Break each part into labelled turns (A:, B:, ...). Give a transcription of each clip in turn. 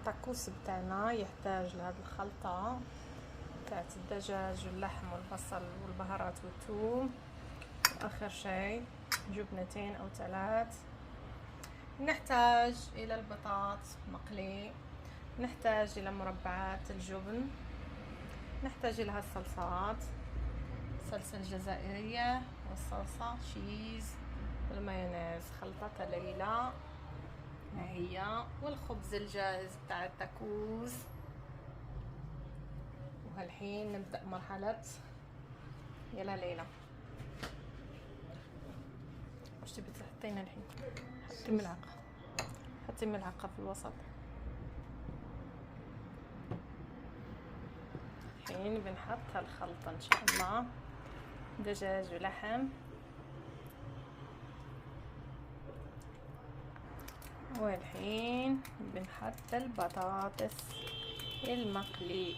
A: الطاكوس بتاعنا يحتاج لهاد الخلطة بتاعت الدجاج واللحم والبصل والبهارات والثوم، واخر شي جبنتين او 3. نحتاج الى البطاط مقلي، نحتاج الى مربعات الجبن، نحتاج لها الصلصات، الصلصة الجزائرية والصلصة شيز والمايونيز. خلطة ليلى هي، والخبز الجاهز بتاع التاكوس. وهالحين نبدأ مرحلة يلا ليلى. واش تبي تحطينا الحين؟ حطي ملعقة، حطي ملعقة في الوسط. الحين بنحط هالخلطة ان شاء الله، دجاج ولحم، والحين بنحط البطاطس المقلي.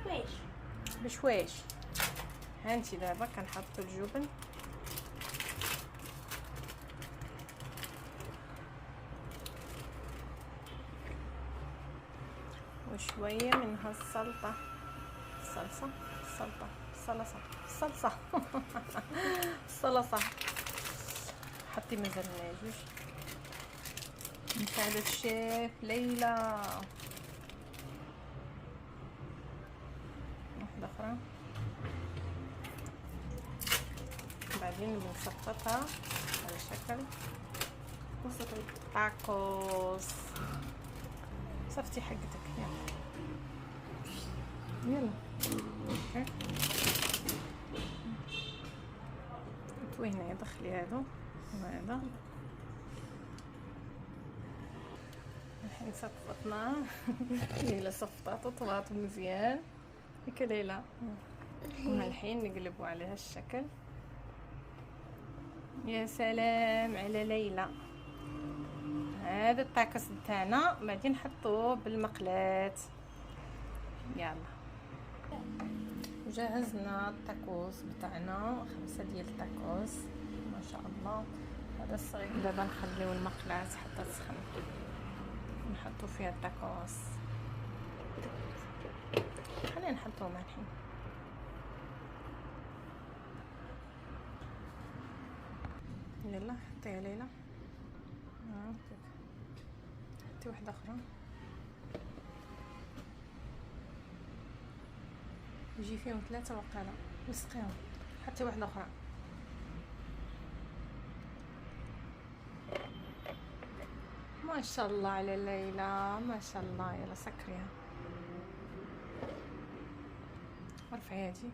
B: بشويش
A: بشويش. هانتي دابا كنحط الجبن وشوية من هالسلطة، الصلصة الصلصة. حطي مازال جوج. مساعدة الشيف ليلى. واحدة أخرى. بعدين بنسقطها على شكل وسط التاكوس. صفتي حقتك. يلا اوكي. طوي هنا، دخلي هذا وهذا. الحين صفطناه. ليلى صفطات وطوات مزيان هيك ليلى. والحين نقلبوا على هالشكل. يا سلام على ليلى. هذا الطاكس بتاعنا بعدين نحطوه بالمقلاة. يلا جهزنا التاكوس بتاعنا، 5 ديال التاكوس ما شاء الله. هذا الصغير. دابا نخليو المقلاة حتى تسخن، نحطو فيها التاكوس. خلينا نحطوهم الحين. يلا حطي يا ليلى. حطي واحدة أخرى. يجي فيهم 3 وقاله. وسقيهم. حطي واحدة أخرى. ما شاء الله على ليلى، ما شاء الله. يلا سكريها. ارفعي هاتي.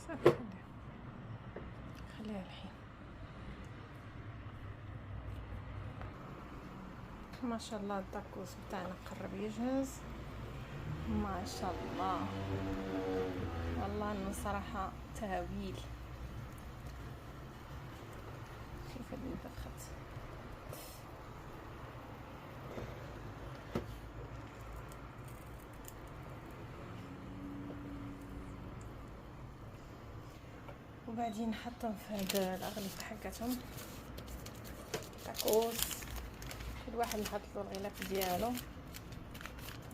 A: صافي خليها الحين. ما شاء الله التاكوس بتاعنا قرب يجهز. ما شاء الله والله انه صراحة تهويل. كيف اللي دخلت. وبعدين نحطهم في هذا الاغلفة حقتهم تاكوس. كل واحد نحط له الغلاف ديالو.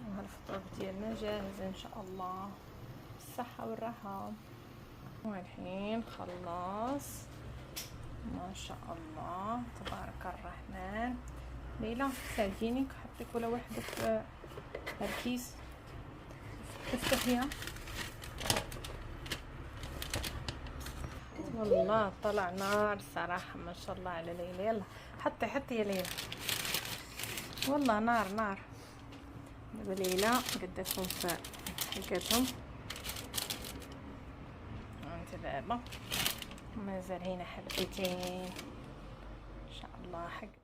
A: وهالفطور ديالنا جاهز ان شاء الله، بالصحة والراحة. والحين خلاص ما شاء الله تبارك الرحمن. ليلى ساعديني، حطيك ولا واحدة في الكيس تفتحيها. والله طلع نار صراحة ما شاء الله على ليلى. يلا حطي يا ليلى. والله نار. دابا ليلى قدتهم في حقتهم. انت دابا مازال هنا حبتين ان شاء الله حق